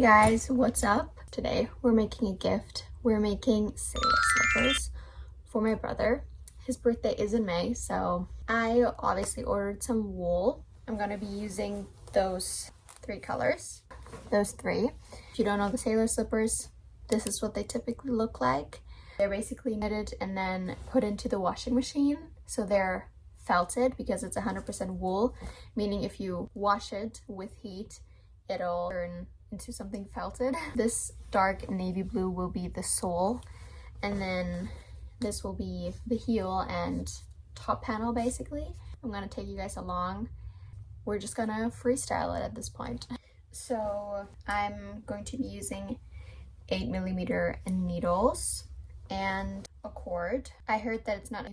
guys, what's up? Today we're making a gift. We're making sailor slippers for my brother. His birthday is in May, so I obviously ordered some wool. I'm gonna be using those three colors. Those three. If you don't know the sailor slippers, this is what they typically look like. They're basically knitted and then put into the washing machine. So they're felted because it's 100% wool, meaning if you wash it with heat, it'll turn into something felted. This dark navy blue will be the sole, and then this will be the heel and top panel basically. I'm gonna take you guys along. We're just gonna freestyle it at this point. So I'm going to be using 8mm needles and a cord. I heard that it's not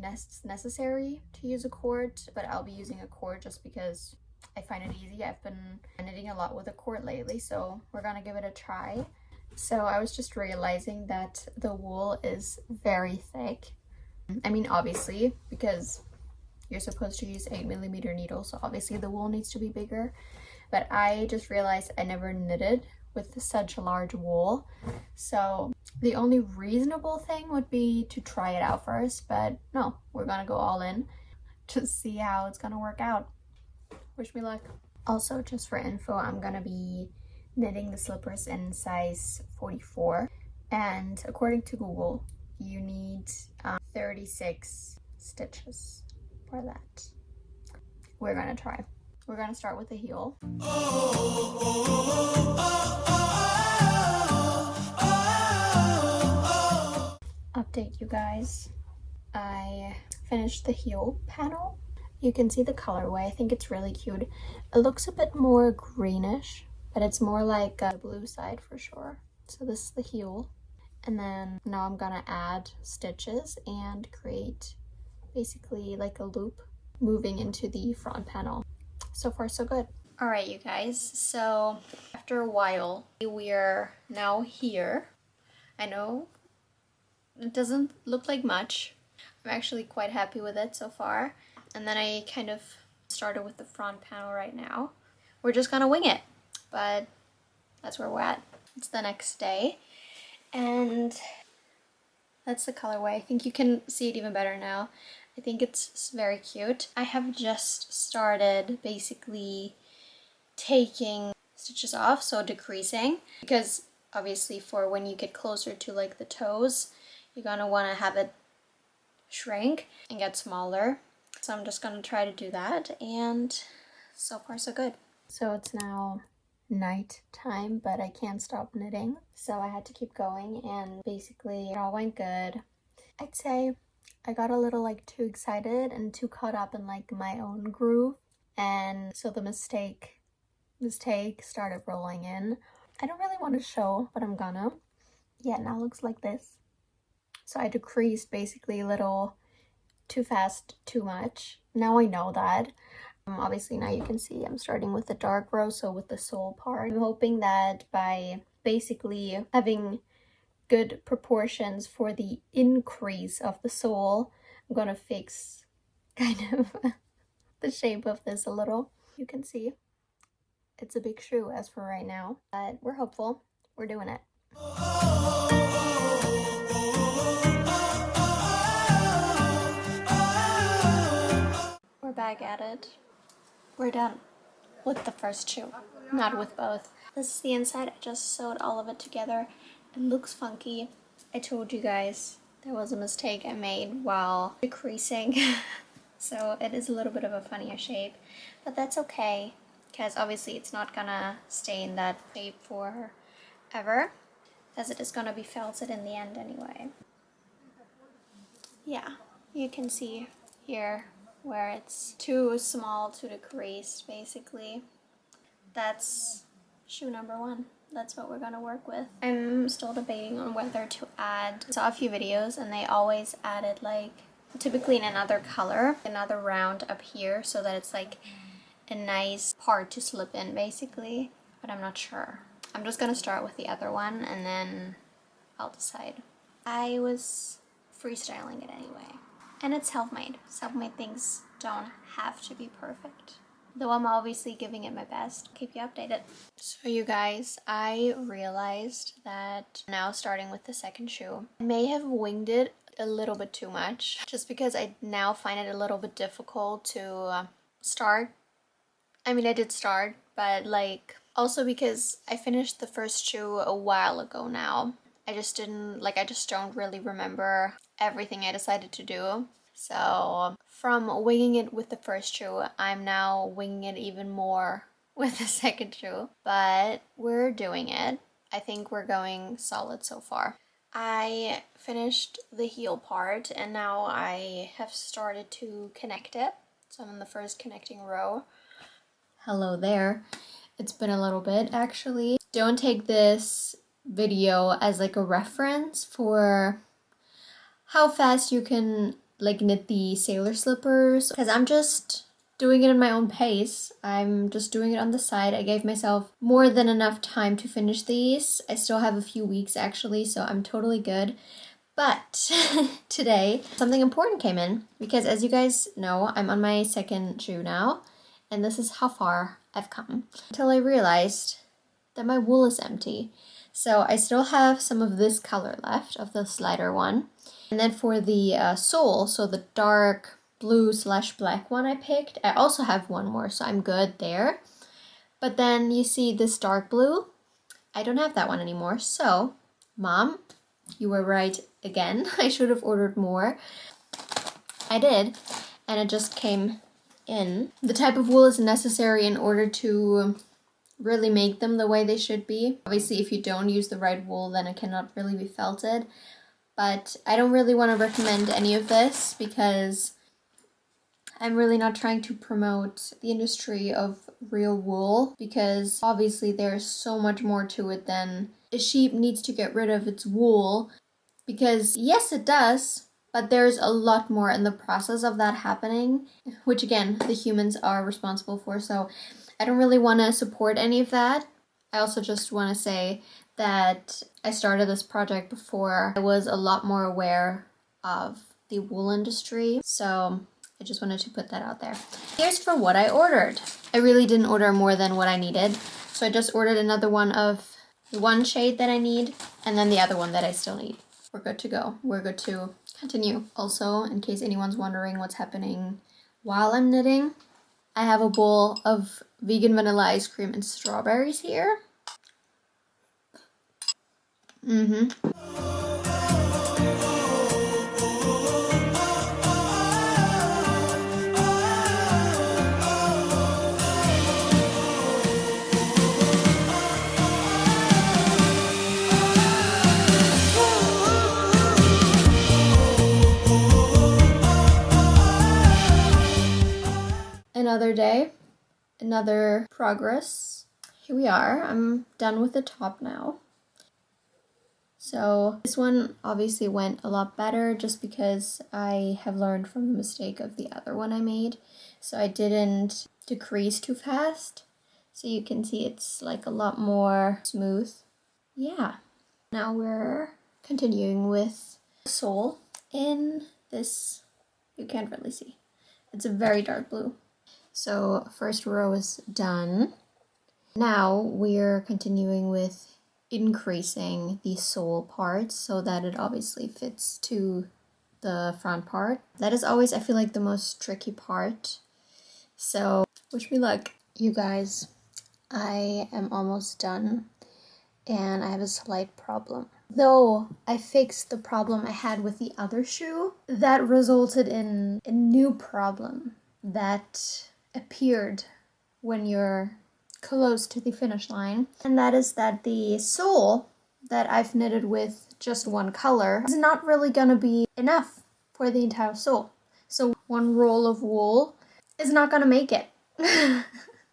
necessary to use a cord, but I'll be using a cord just because I find it easy. I've been knitting a lot with a cord lately, so we're gonna give it a try. So I was just realizing that the wool is very thick. I mean, obviously, because you're supposed to use 8mm needles, so obviously the wool needs to be bigger. But I just realized I never knitted with such a large wool. So the only reasonable thing would be to try it out first, but no, we're gonna go all in to see how it's gonna work out. Wish me luck. Also, just for info, I'm gonna be knitting the slippers in size 44, and according to Google, you need 36 stitches for that. We're gonna try. We're gonna start with the heel. Update, you guys. I finished the heel panel. You can see the colorway. I think it's really cute. It looks a bit more greenish, but it's more like a blue side for sure. So this is the heel. And then now I'm gonna add stitches and create basically like a loop moving into the front panel. So far, so good. All right, you guys. So after a while, we're now here. I know it doesn't look like much. I'm actually quite happy with it so far. And then I kind of started with the front panel right now. We're just gonna wing it, but that's where we're at. It's the next day, and that's the colorway. I think you can see it even better now. I think it's very cute. I have just started basically taking stitches off, so decreasing, because obviously for when you get closer to like the toes, you're gonna wanna have it shrink and get smaller. So I'm just gonna try to do that, and so far so good. So it's now night time, but I can't stop knitting, so I had to keep going, and basically it all went good. I'd say I got a little like too excited and too caught up in like my own groove, and so the mistake started rolling in. I don't really want to show, but I'm gonna. Yeah, now it looks like this. So I decreased basically a little too fast, too much. Now I know that. Obviously now you can see I'm starting with the dark row, so with the sole part. I'm hoping that by basically having good proportions for the increase of the sole, I'm gonna fix kind of the shape of this a little. You can see it's a big shoe as for right now, but we're hopeful. We're doing it. We're back at it. We're done with the first shoe, not with both. This is the inside. I just sewed all of it together. It looks funky. I told you guys there was a mistake I made while decreasing. So it is a little bit of a funnier shape, but that's okay, because obviously it's not gonna stay in that shape forever, as it is gonna be felted in the end anyway. Yeah, you can see here where it's too small to decrease, basically. That's shoe number one. That's what we're gonna work with. I'm still debating on whether to add. I saw a few videos and they always added like, typically in another color, another round up here, so that it's like a nice part to slip in basically, but I'm not sure. I'm just gonna start with the other one and then I'll decide. I was freestyling it anyway. And it's self-made. Self-made things don't have to be perfect. though I'm obviously giving it my best. Keep you updated. So you guys, I realized that now starting with the second shoe, I may have winged it a little bit too much just because I now find it a little bit difficult to start. I mean, I did start, but like also because I finished the first shoe a while ago now. I just don't really remember everything I decided to do. So from winging it with the first shoe, I'm now winging it even more with the second shoe. But we're doing it. I think we're going solid so far. I finished the heel part and now I have started to connect it. So I'm in the first connecting row. Hello there. It's been a little bit actually. Don't take this video as like a reference for how fast you can like knit the sailor slippers, because I'm just doing it in my own pace. I'm just doing it on the side. I gave myself more than enough time to finish these. I still have a few weeks actually, so I'm totally good. But today something important came in because, as you guys know, I'm on my second shoe now, and this is how far I've come until I realized that my wool is empty. So I still have some of this color left, of the slider one. And then for the sole, so the dark blue/black one I picked, I also have one more, so I'm good there. But then you see this dark blue, I don't have that one anymore. So, Mom, you were right again. I should have ordered more. I did, and it just came in. The type of wool is necessary in order to really make them the way they should be. Obviously, if you don't use the right wool, then it cannot really be felted. But I don't really want to recommend any of this because I'm really not trying to promote the industry of real wool, because obviously there's so much more to it than a sheep needs to get rid of its wool, because yes, it does, but there's a lot more in the process of that happening, which again, the humans are responsible for, so I don't really want to support any of that. I also just want to say that I started this project before I was a lot more aware of the wool industry, so I just wanted to put that out there. Here's for what I ordered. I really didn't order more than what I needed, so I just ordered another one of the one shade that I need, and then the other one that I still need. We're good to go. We're good to continue. Also, in case anyone's wondering what's happening while I'm knitting, I have a bowl of vegan vanilla ice cream and strawberries here. Another day, another progress. Here we are. I'm done with the top now. So this one obviously went a lot better just because I have learned from the mistake of the other one I made. So I didn't decrease too fast. So you can see it's like a lot more smooth. Yeah. Now we're continuing with the sole in this, you can't really see. It's a very dark blue. So first row is done. Now we're continuing with increasing the sole parts so that it obviously fits to the front part. That is always, I feel like, the most tricky part. So wish me luck. You guys, I am almost done and I have a slight problem. Though I fixed the problem I had with the other shoe, that resulted in a new problem that appeared when you're close to the finish line, and that is that the sole that I've knitted with just one color is not really gonna be enough for the entire sole. So one roll of wool is not gonna make it.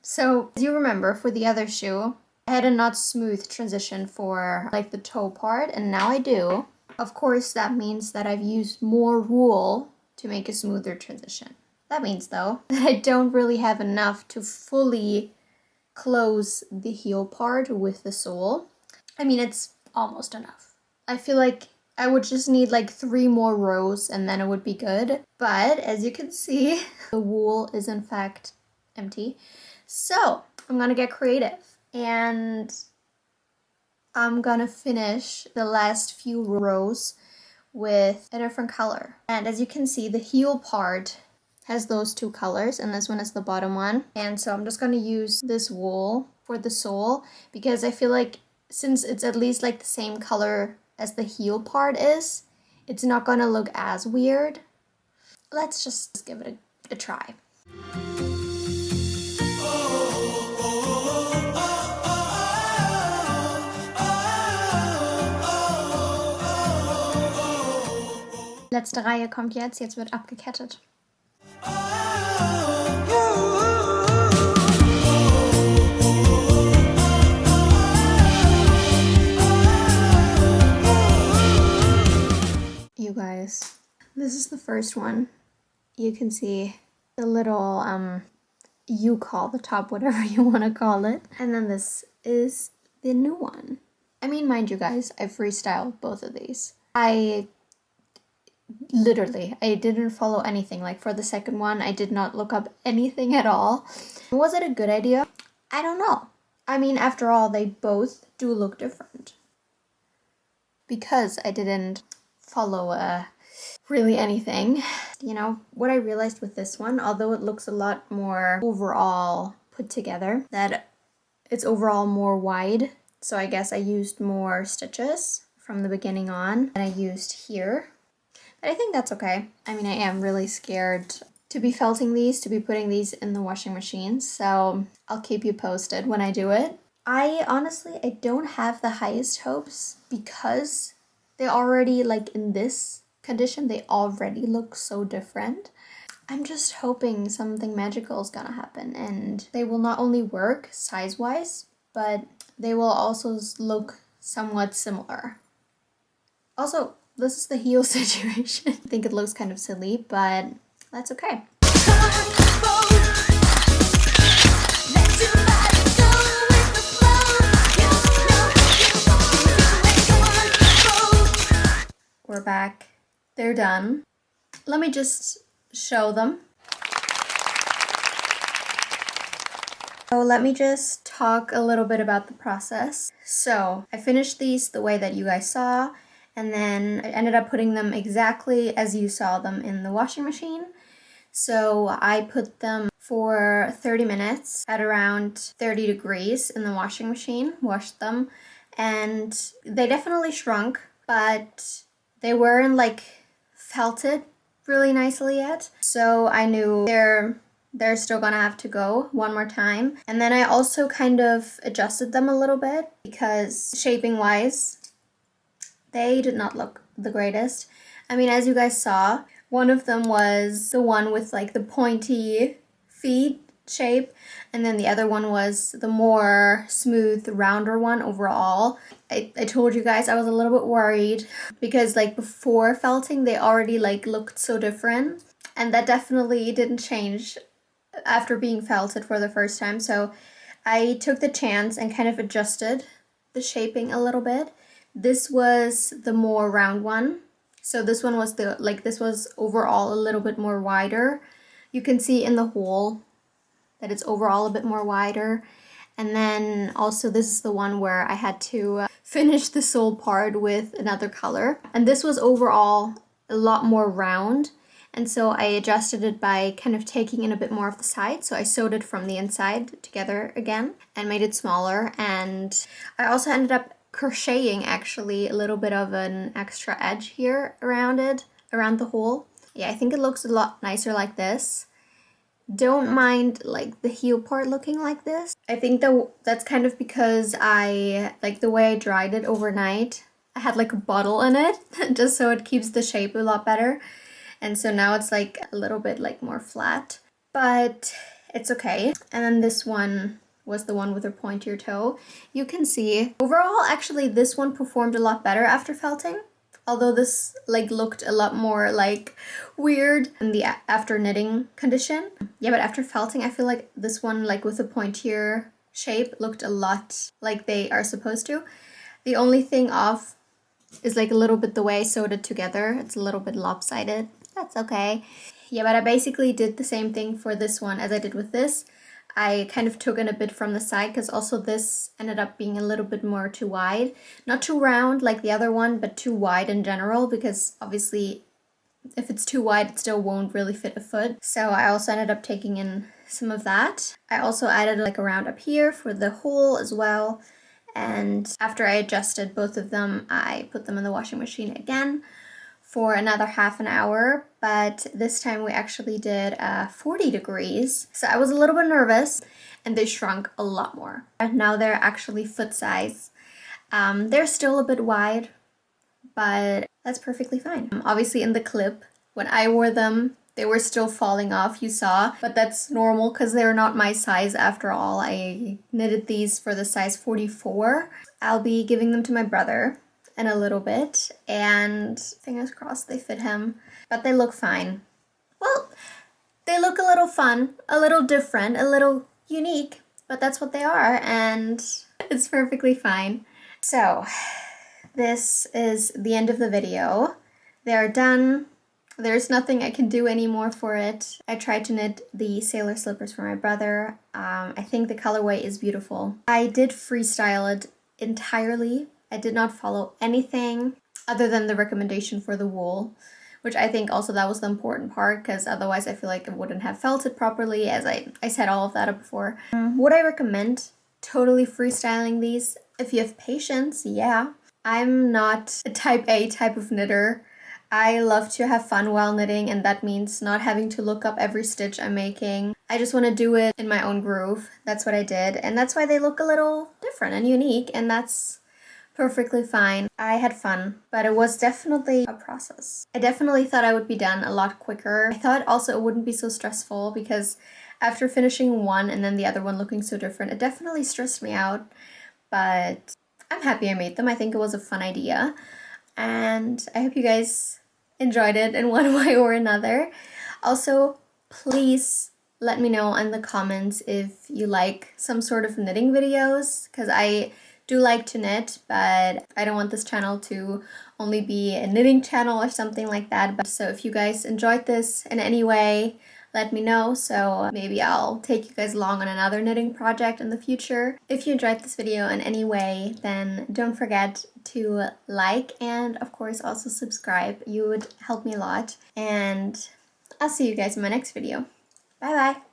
So as you remember, for the other shoe, I had a not smooth transition for like the toe part, and now I do. Of course, that means that I've used more wool to make a smoother transition. That means, though, that I don't really have enough to fully close the heel part with the sole. I mean, it's almost enough. I feel like I would just need like 3 more rows and then it would be good. But as you can see, the wool is in fact empty. So I'm gonna get creative and I'm gonna finish the last few rows with a different color. And as you can see, the heel part has those two colors and this one is the bottom one. And so I'm just gonna use this wool for the sole because I feel like since it's at least like the same color as the heel part is, it's not gonna look as weird. Let's just give it a try. Letzte Reihe kommt jetzt wird abgekettet. You guys, this is the first one. You can see the little U-call, the top, whatever you want to call it. And then this is the new one. I mean, mind you guys, I freestyled both of these. I didn't follow anything. Like for the second one, I did not look up anything at all. Was it a good idea? I don't know. I mean, after all, they both do look different. Because I didn't follow really anything. You know, what I realized with this one, although it looks a lot more overall put together, that it's overall more wide. So I guess I used more stitches from the beginning on than I used here. But I think that's okay. I mean, I am really scared to be felting these, to be putting these in the washing machine. So I'll keep you posted when I do it. I don't have the highest hopes because they already, like in this condition, they already look so different. I'm just hoping something magical is gonna happen and they will not only work size-wise, but they will also look somewhat similar. Also, this is the heel situation. I think it looks kind of silly, but that's okay. We're back. They're done. Let me just show them. So let me just talk a little bit about the process. So I finished these the way that you guys saw, and then I ended up putting them exactly as you saw them in the washing machine. So I put them for 30 minutes at around 30 degrees in the washing machine, washed them, and they definitely shrunk, but they weren't like felted really nicely yet. So I knew they're still gonna have to go one more time. And then I also kind of adjusted them a little bit because shaping wise, they did not look the greatest. I mean, as you guys saw, one of them was the one with like the pointy feet shape, and then the other one was the more smooth, rounder one overall. I told you guys I was a little bit worried because like before felting, they already like looked so different, and that definitely didn't change after being felted for the first time. So I took the chance and kind of adjusted the shaping a little bit. This was the more round one. So this one was this was overall a little bit more wider. You can see in the hole that it's overall a bit more wider. And then also this is the one where I had to finish the sole part with another color. And this was overall a lot more round. And so I adjusted it by kind of taking in a bit more of the side. So I sewed it from the inside together again and made it smaller. And I also ended up crocheting actually a little bit of an extra edge here around it, around the hole. Yeah, I think it looks a lot nicer like this. Don't mind like the heel part looking like this. I think that's kind of because I like the way I dried it overnight. I had like a bottle in it just so it keeps the shape a lot better. And so now it's like a little bit like more flat, but it's okay. And then this one was the one with a pointier toe. You can see overall, actually this one performed a lot better after felting. Although this like looked a lot more like weird in the after knitting condition. Yeah, but after felting, I feel like this one like with a pointier shape looked a lot like they are supposed to. The only thing off is like a little bit the way I sewed it together. It's a little bit lopsided. That's okay. Yeah, but I basically did the same thing for this one as I did with this. I kind of took in a bit from the side because also this ended up being a little bit more too wide. Not too round like the other one, but too wide in general, because obviously if it's too wide, it still won't really fit a foot. So I also ended up taking in some of that. I also added like around up here for the hole as well. And after I adjusted both of them, I put them in the washing machine again for another half an hour, but this time we actually did 40 degrees. So I was a little bit nervous, and they shrunk a lot more. And now they're actually foot size. They're still a bit wide, but that's perfectly fine. Obviously in the clip, when I wore them, they were still falling off, you saw, but that's normal because they're not my size after all. I knitted these for the size 44. I'll be giving them to my brother in a little bit, and fingers crossed they fit him, but they look fine. Well, they look a little fun, a little different, a little unique, but that's what they are, and it's perfectly fine. So this is the end of the video. They're done. There's nothing I can do anymore for it. I tried to knit the sailor slippers for my brother. I think the colorway is beautiful. I did freestyle it entirely. I did not follow anything other than the recommendation for the wool, which I think also that was the important part, because otherwise I feel like I wouldn't have felt it properly, as I said all of that up before. Would I recommend totally freestyling these? If you have patience, yeah. I'm not a type A type of knitter. I love to have fun while knitting, and that means not having to look up every stitch I'm making. I just want to do it in my own groove. That's what I did, and that's why they look a little different and unique, and that's perfectly fine. I had fun, but it was definitely a process. I definitely thought I would be done a lot quicker. I thought also it wouldn't be so stressful, because after finishing one and then the other one looking so different, it definitely stressed me out, but I'm happy I made them. I think it was a fun idea, and I hope you guys enjoyed it in one way or another. Also, please let me know in the comments if you like some sort of knitting videos, because I do like to knit, but I don't want this channel to only be a knitting channel or something like that. But so if you guys enjoyed this in any way, let me know, so maybe I'll take you guys along on another knitting project in the future. If you enjoyed this video in any way, then don't forget to like and of course also subscribe. You would help me a lot, and I'll see you guys in my next video. Bye bye!